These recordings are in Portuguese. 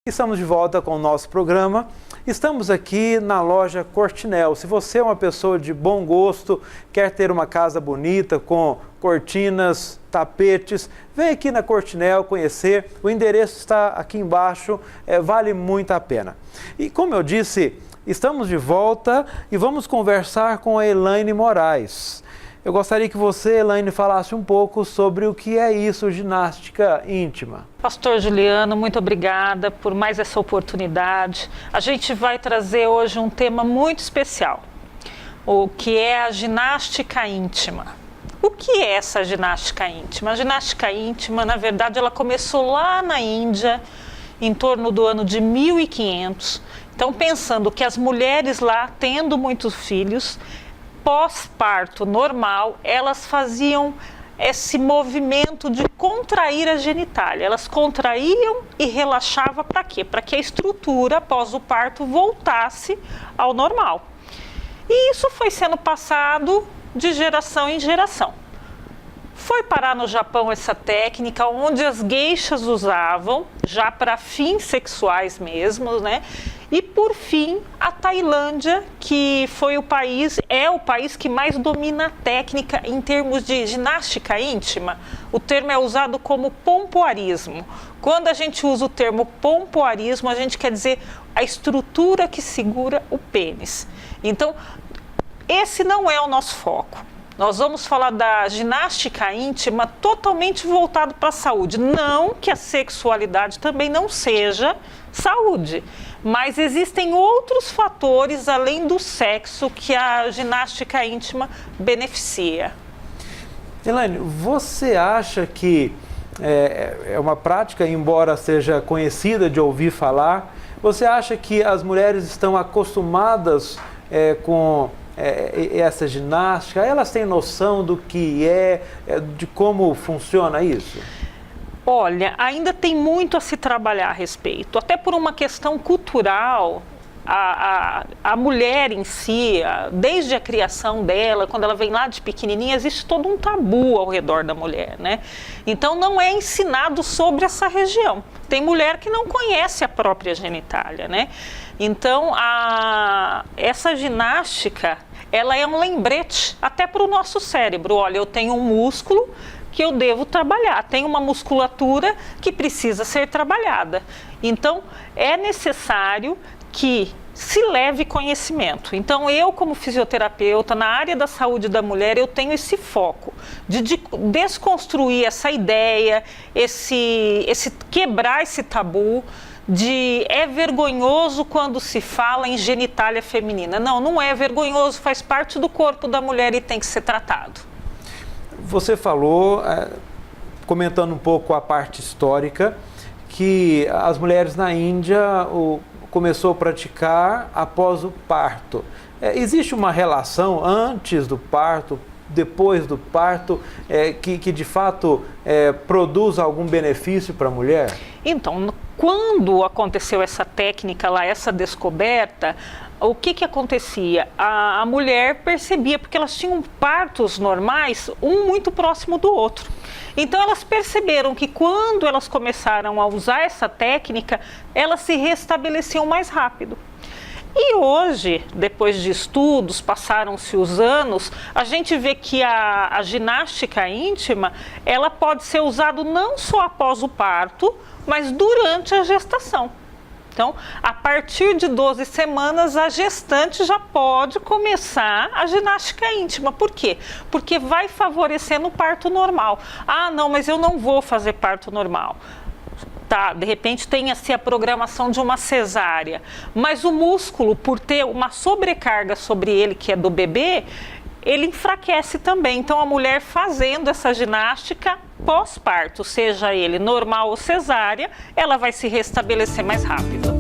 Estamos de volta com o nosso programa. Estamos aqui na loja Cortinel. Se você é uma pessoa de bom gosto, quer ter uma casa bonita com cortinas, tapetes, vem aqui na Cortinel conhecer. O endereço está aqui embaixo, vale muito a pena. E como eu disse, estamos de volta e vamos conversar com a Elaine Moraes. Eu gostaria que você, Elaine, falasse um pouco sobre o que é isso, ginástica íntima. Pastor Juliano, muito obrigada por mais essa oportunidade. A gente vai trazer hoje um tema muito especial, o que é a ginástica íntima. O que é essa ginástica íntima? A ginástica íntima, na verdade, ela começou lá na Índia, em torno do ano de 1500. Então, pensando que as mulheres lá, tendo muitos filhos, pós-parto normal, elas faziam esse movimento de contrair a genitália. Elas contraíam e relaxavam para quê? Para que a estrutura após o parto voltasse ao normal. E isso foi sendo passado de geração em geração. Foi parar no Japão essa técnica, onde as geishas usavam, já para fins sexuais mesmo, né? E por fim, a Tailândia, que foi é o país que mais domina a técnica em termos de ginástica íntima. O termo é usado como pompoarismo. Quando a gente usa o termo pompoarismo, a gente quer dizer a estrutura que segura o pênis. Então, esse não é o nosso foco. Nós vamos falar da ginástica íntima totalmente voltado para a saúde. Não que a sexualidade também não seja saúde, mas existem outros fatores além do sexo que a ginástica íntima beneficia. Elaine, você acha que é uma prática, embora seja conhecida de ouvir falar, você acha que as mulheres estão acostumadas com essa ginástica? Elas têm noção do que de como funciona isso? Olha, ainda tem muito a se trabalhar a respeito, até por uma questão cultural. A mulher em si, desde a criação dela, quando ela vem lá de pequenininha, existe todo um tabu ao redor da mulher, né? Então não é ensinado sobre essa região. Tem mulher que não conhece a própria genitália, né? Então essa ginástica, ela é um lembrete até para o nosso cérebro. Olha, eu tenho um músculo que eu devo trabalhar, tem uma musculatura que precisa ser trabalhada. Então é necessário que se leve conhecimento. Então eu, como fisioterapeuta, na área da saúde da mulher, eu tenho esse foco de desconstruir essa ideia, quebrar esse tabu de é vergonhoso quando se fala em genitália feminina. Não, não é vergonhoso, faz parte do corpo da mulher e tem que ser tratado. Você falou, comentando um pouco a parte histórica, que as mulheres na Índia começou a praticar após o parto. Existe uma relação antes do parto, depois do parto, que de fato produz algum benefício para a mulher? Então, quando aconteceu essa técnica lá, essa descoberta, o que acontecia? A mulher percebia, porque elas tinham partos normais, um muito próximo do outro. Então elas perceberam que quando elas começaram a usar essa técnica, elas se restabeleciam mais rápido. E hoje, depois de estudos, passaram-se os anos, a gente vê que a ginástica íntima, ela pode ser usada não só após o parto, mas durante a gestação. Então, a partir de 12 semanas, a gestante já pode começar a ginástica íntima. Por quê? Porque vai favorecendo o parto normal. Ah, não, mas eu não vou fazer parto normal. Tá, de repente tem-se a programação de uma cesárea, mas o músculo, por ter uma sobrecarga sobre ele, que é do bebê, ele enfraquece também. Então a mulher fazendo essa ginástica pós-parto, seja ele normal ou cesárea, ela vai se restabelecer mais rápido.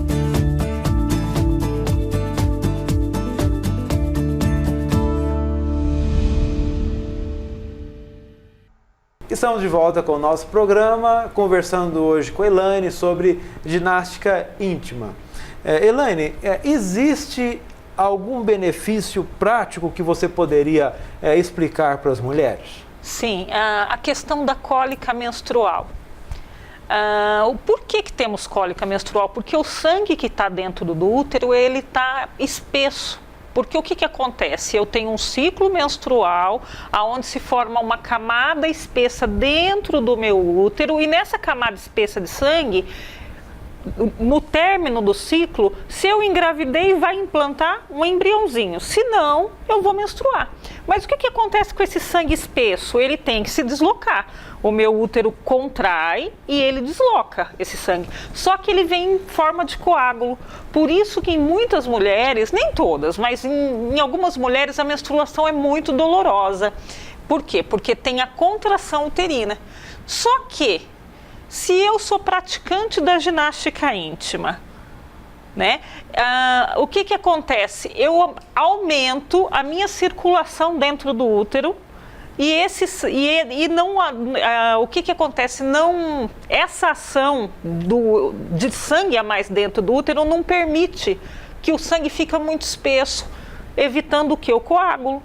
Estamos de volta com o nosso programa, conversando hoje com a Elaine sobre ginástica íntima. Elaine, existe algum benefício prático que você poderia explicar para as mulheres? Sim, a questão da cólica menstrual. Por que temos cólica menstrual? Porque o sangue que está dentro do útero, ele está espesso. Porque o que acontece? Eu tenho um ciclo menstrual, onde se forma uma camada espessa dentro do meu útero, e nessa camada espessa de sangue, no término do ciclo, se eu engravidei, vai implantar um embriãozinho. Se não, eu vou menstruar. Mas o que acontece com esse sangue espesso? Ele tem que se deslocar. O meu útero contrai e ele desloca esse sangue. Só que ele vem em forma de coágulo. Por isso que em muitas mulheres, nem todas, mas em algumas mulheres a menstruação é muito dolorosa. Por quê? Porque tem a contração uterina. Só que se eu sou praticante da ginástica íntima, né? O que acontece? Eu aumento a minha circulação dentro do útero o que acontece? Essa ação de sangue a mais dentro do útero não permite que o sangue fique muito espesso, evitando o que? O coágulo,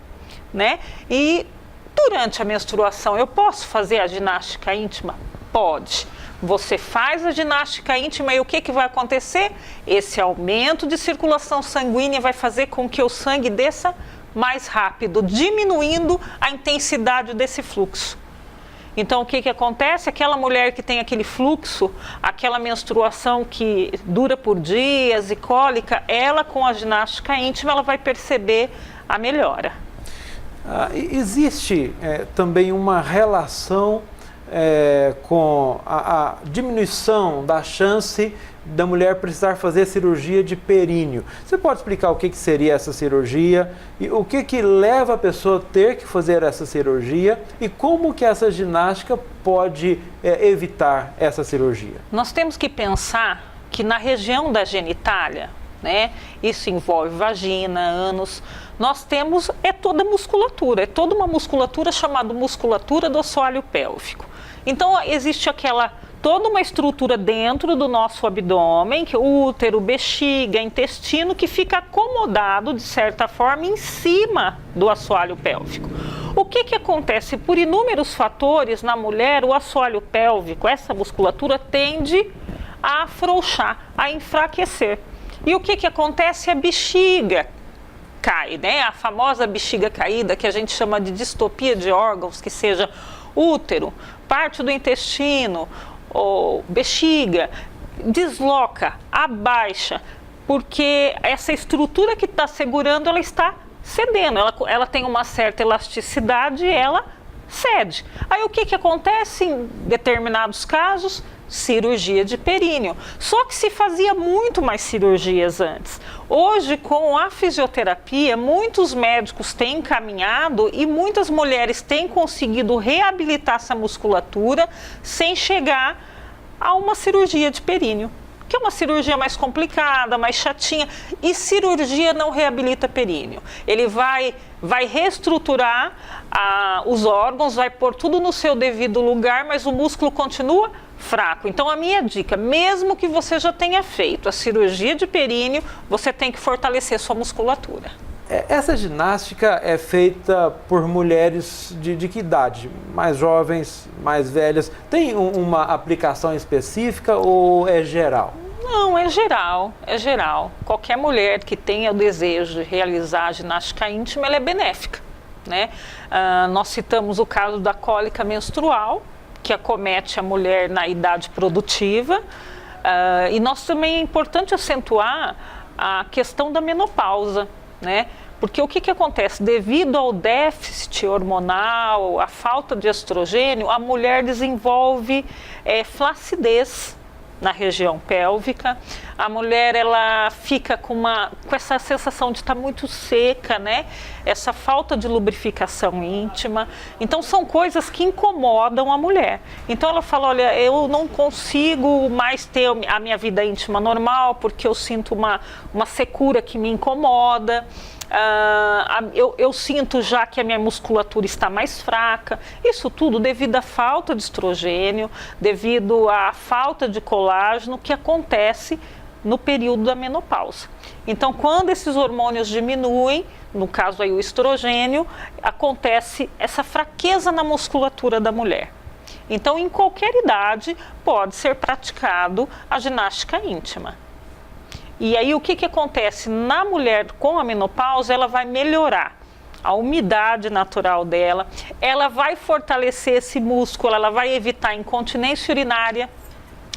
né? E durante a menstruação eu posso fazer a ginástica íntima? Pode. Você faz a ginástica íntima e o que vai acontecer? Esse aumento de circulação sanguínea vai fazer com que o sangue desça mais rápido, diminuindo a intensidade desse fluxo. Então, o que acontece? Aquela mulher que tem aquele fluxo, aquela menstruação que dura por dias e cólica, ela com a ginástica íntima, ela vai perceber a melhora. Existe também uma relação com a diminuição da chance da mulher precisar fazer cirurgia de períneo. Você pode explicar o que seria essa cirurgia e o que leva a pessoa a ter que fazer essa cirurgia e como que essa ginástica pode evitar essa cirurgia? Nós temos que pensar que na região da genitália, né, isso envolve vagina, ânus, nós temos toda musculatura, toda uma musculatura chamada musculatura do assoalho pélvico. Então existe toda uma estrutura dentro do nosso abdômen, que útero, bexiga, intestino, que fica acomodado, de certa forma, em cima do assoalho pélvico. O que acontece? Por inúmeros fatores, na mulher, o assoalho pélvico, essa musculatura, tende a afrouxar, a enfraquecer. E o que acontece? A bexiga cai, né? A famosa bexiga caída, que a gente chama de distopia de órgãos, que seja útero, parte do intestino, ou bexiga, desloca, abaixa, porque essa estrutura que está segurando, ela está cedendo, ela tem uma certa elasticidade e ela cede. Aí o que acontece em determinados casos? Cirurgia de períneo. Só que se fazia muito mais cirurgias antes. Hoje, com a fisioterapia, muitos médicos têm encaminhado e muitas mulheres têm conseguido reabilitar essa musculatura sem chegar a uma cirurgia de períneo, que é uma cirurgia mais complicada, mais chatinha, e cirurgia não reabilita períneo. Ele vai reestruturar os órgãos, vai pôr tudo no seu devido lugar, mas o músculo continua fraco. Então a minha dica, mesmo que você já tenha feito a cirurgia de períneo, você tem que fortalecer sua musculatura. Essa ginástica é feita por mulheres de que idade? Mais jovens, mais velhas? Tem uma aplicação específica ou é geral? Não, é geral, é geral. Qualquer mulher que tenha o desejo de realizar a ginástica íntima, ela é benéfica, né? Nós citamos o caso da cólica menstrual, que acomete a mulher na idade produtiva, e nós também é importante acentuar a questão da menopausa, né? Porque o que acontece? Devido ao déficit hormonal, à falta de estrogênio, a mulher desenvolve flacidez na região pélvica. A mulher, ela fica com essa sensação de estar muito seca, né? Essa falta de lubrificação íntima. Então são coisas que incomodam a mulher. Então ela fala, olha, eu não consigo mais ter a minha vida íntima normal porque eu sinto uma secura que me incomoda. Eu sinto já que a minha musculatura está mais fraca. Isso tudo devido à falta de estrogênio, devido à falta de colágeno que acontece no período da menopausa. Então, quando esses hormônios diminuem, no caso aí o estrogênio, acontece essa fraqueza na musculatura da mulher. Então, em qualquer idade, pode ser praticado a ginástica íntima. E aí, o que acontece? Na mulher com a menopausa, ela vai melhorar a umidade natural dela, ela vai fortalecer esse músculo, ela vai evitar incontinência urinária.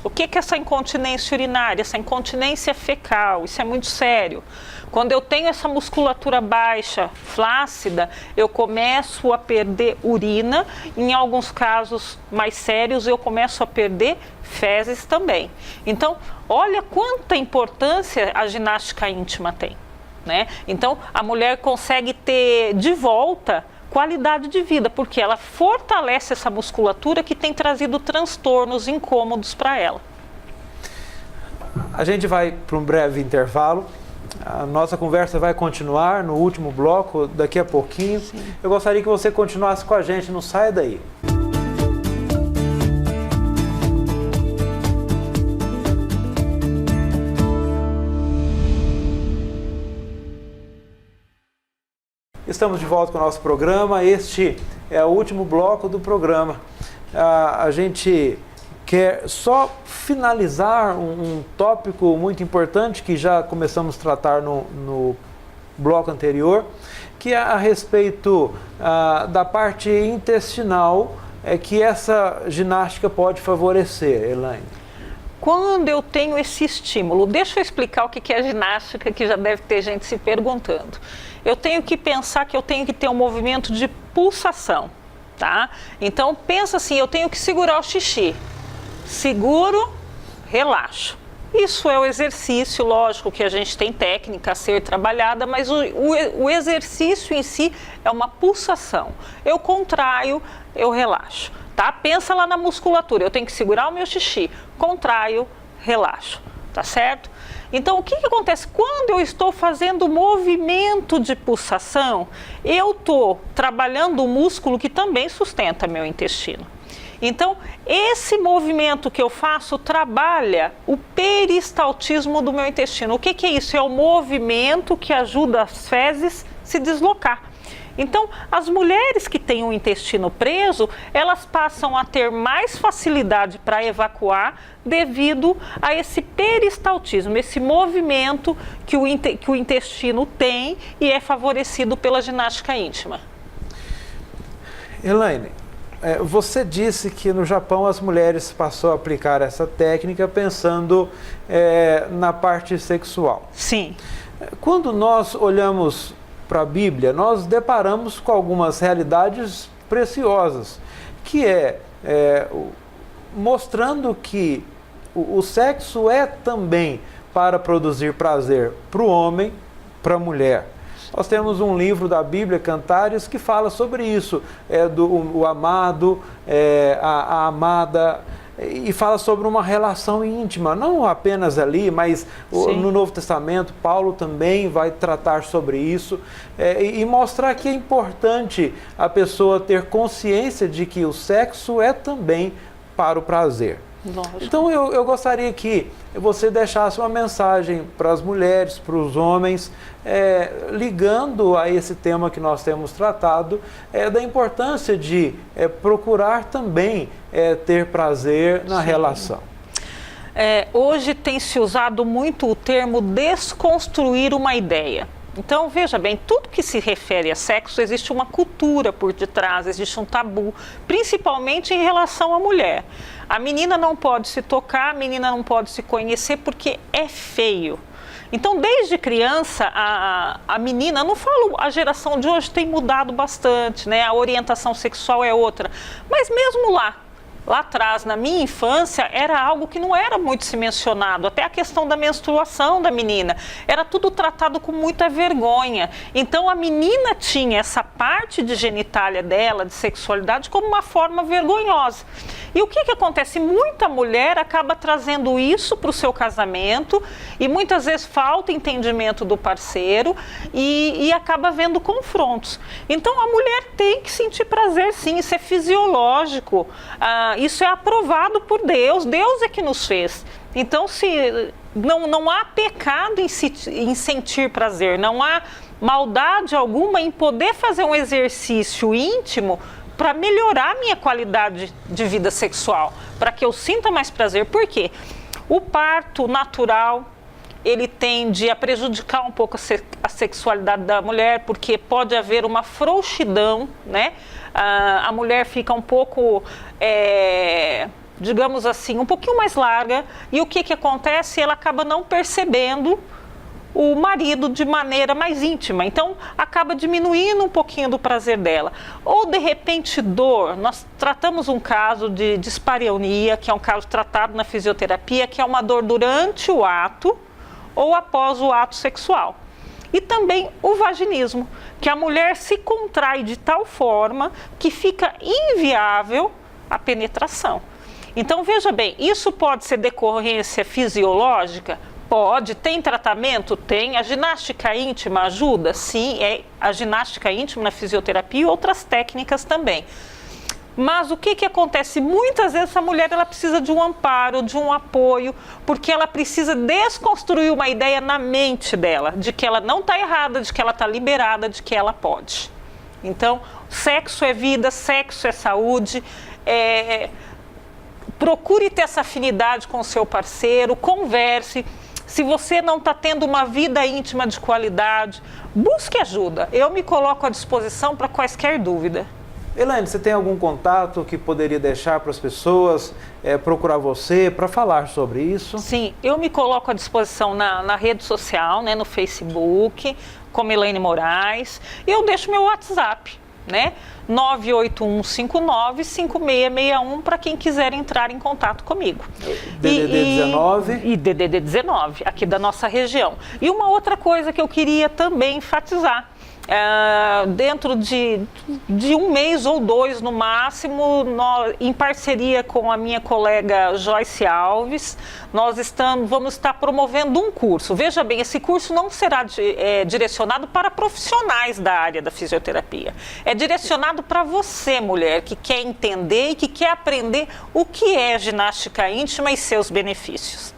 O que é essa incontinência urinária? Essa incontinência fecal, isso é muito sério. Quando eu tenho essa musculatura baixa, flácida, eu começo a perder urina. Em alguns casos mais sérios, eu começo a perder fezes também. Então, olha quanta importância a ginástica íntima tem, né? Então, a mulher consegue ter de volta qualidade de vida, porque ela fortalece essa musculatura que tem trazido transtornos, incômodos para ela. A gente vai para um breve intervalo. A nossa conversa vai continuar no último bloco, daqui a pouquinho. Sim. Eu gostaria que você continuasse com a gente, não saia daí. Estamos de volta com o nosso programa. Este é o último bloco do programa. A gente quer só finalizar um tópico muito importante que já começamos a tratar no bloco anterior, que é a respeito da parte intestinal, que essa ginástica pode favorecer, Elaine. Quando eu tenho esse estímulo, deixa eu explicar o que é ginástica, que já deve ter gente se perguntando. Eu tenho que pensar que eu tenho que ter um movimento de pulsação, tá? Então, pensa assim, eu tenho que segurar o xixi. Seguro, relaxo. Isso é o exercício, lógico que a gente tem técnica a ser trabalhada, mas o exercício em si é uma pulsação. Eu contraio, eu relaxo, tá? Pensa lá na musculatura, eu tenho que segurar o meu xixi, contraio, relaxo, tá certo? Então, o que acontece? Quando eu estou fazendo movimento de pulsação, eu estou trabalhando o músculo que também sustenta meu intestino. Então, esse movimento que eu faço trabalha o peristaltismo do meu intestino. O que é isso? É o movimento que ajuda as fezes a se deslocar. Então, as mulheres que têm o intestino preso, elas passam a ter mais facilidade para evacuar devido a esse peristaltismo, esse movimento que o intestino tem e é favorecido pela ginástica íntima. Elaine, você disse que no Japão as mulheres passou a aplicar essa técnica pensando na parte sexual. Sim. Quando nós olhamos para a Bíblia, nós deparamos com algumas realidades preciosas, que mostrando que o sexo é também para produzir prazer para o homem, para a mulher. Nós temos um livro da Bíblia, Cantares, que fala sobre isso, o amado, a amada, e fala sobre uma relação íntima, não apenas ali, mas no Novo Testamento, Paulo também vai tratar sobre isso e mostrar que é importante a pessoa ter consciência de que o sexo é também para o prazer. Lógico. Então eu gostaria que você deixasse uma mensagem para as mulheres, para os homens, ligando a esse tema que nós temos tratado, da importância de procurar também ter prazer na relação. Hoje tem se usado muito o termo desconstruir uma ideia. Então, veja bem, tudo que se refere a sexo, existe uma cultura por detrás, existe um tabu, principalmente em relação à mulher. A menina não pode se tocar, a menina não pode se conhecer porque é feio. Então, desde criança, a menina, não falo, a geração de hoje tem mudado bastante, né? A orientação sexual é outra, mas mesmo lá atrás, na minha infância, era algo que não era muito se mencionado, até a questão da menstruação da menina, era tudo tratado com muita vergonha. Então a menina tinha essa parte de genitália dela, de sexualidade, como uma forma vergonhosa. E o que acontece? Muita mulher acaba trazendo isso para o seu casamento e muitas vezes falta entendimento do parceiro e acaba havendo confrontos. Então a mulher tem que sentir prazer sim, isso é fisiológico. Isso é aprovado por Deus, Deus é que nos fez. Então, não há pecado em sentir prazer, não há maldade alguma em poder fazer um exercício íntimo para melhorar a minha qualidade de vida sexual, para que eu sinta mais prazer. Por quê? O parto natural, ele tende a prejudicar um pouco a sexualidade da mulher, porque pode haver uma frouxidão, né? A mulher fica um pouco, digamos assim, um pouquinho mais larga, e o que acontece? Ela acaba não percebendo o marido de maneira mais íntima, então acaba diminuindo um pouquinho do prazer dela. Ou de repente dor, nós tratamos um caso de dispareunia, que é um caso tratado na fisioterapia, que é uma dor durante o ato ou após o ato sexual. E também o vaginismo, que a mulher se contrai de tal forma que fica inviável a penetração. Então veja bem, isso pode ser decorrência fisiológica? Pode. Tem tratamento? Tem. A ginástica íntima ajuda? Sim, a ginástica íntima na fisioterapia e outras técnicas também. Mas o que acontece? Muitas vezes a mulher ela precisa de um amparo, de um apoio, porque ela precisa desconstruir uma ideia na mente dela, de que ela não está errada, de que ela está liberada, de que ela pode. Então, sexo é vida, sexo é saúde, procure ter essa afinidade com o seu parceiro, converse. Se você não está tendo uma vida íntima de qualidade, busque ajuda. Eu me coloco à disposição para quaisquer dúvida. Elaine, você tem algum contato que poderia deixar para as pessoas procurar você para falar sobre isso? Sim, eu me coloco à disposição na rede social, né, no Facebook, como Elaine Moraes, e eu deixo meu WhatsApp, né, 981595661 para quem quiser entrar em contato comigo. DDD-19? E DDD-19, aqui da nossa região. E uma outra coisa que eu queria também enfatizar, dentro de um mês ou dois no máximo, em parceria com a minha colega Joyce Alves, nós vamos estar promovendo um curso. Veja bem, esse curso não será direcionado para profissionais da área da fisioterapia. É direcionado para você, mulher, que quer entender e que quer aprender o que é ginástica íntima e seus benefícios.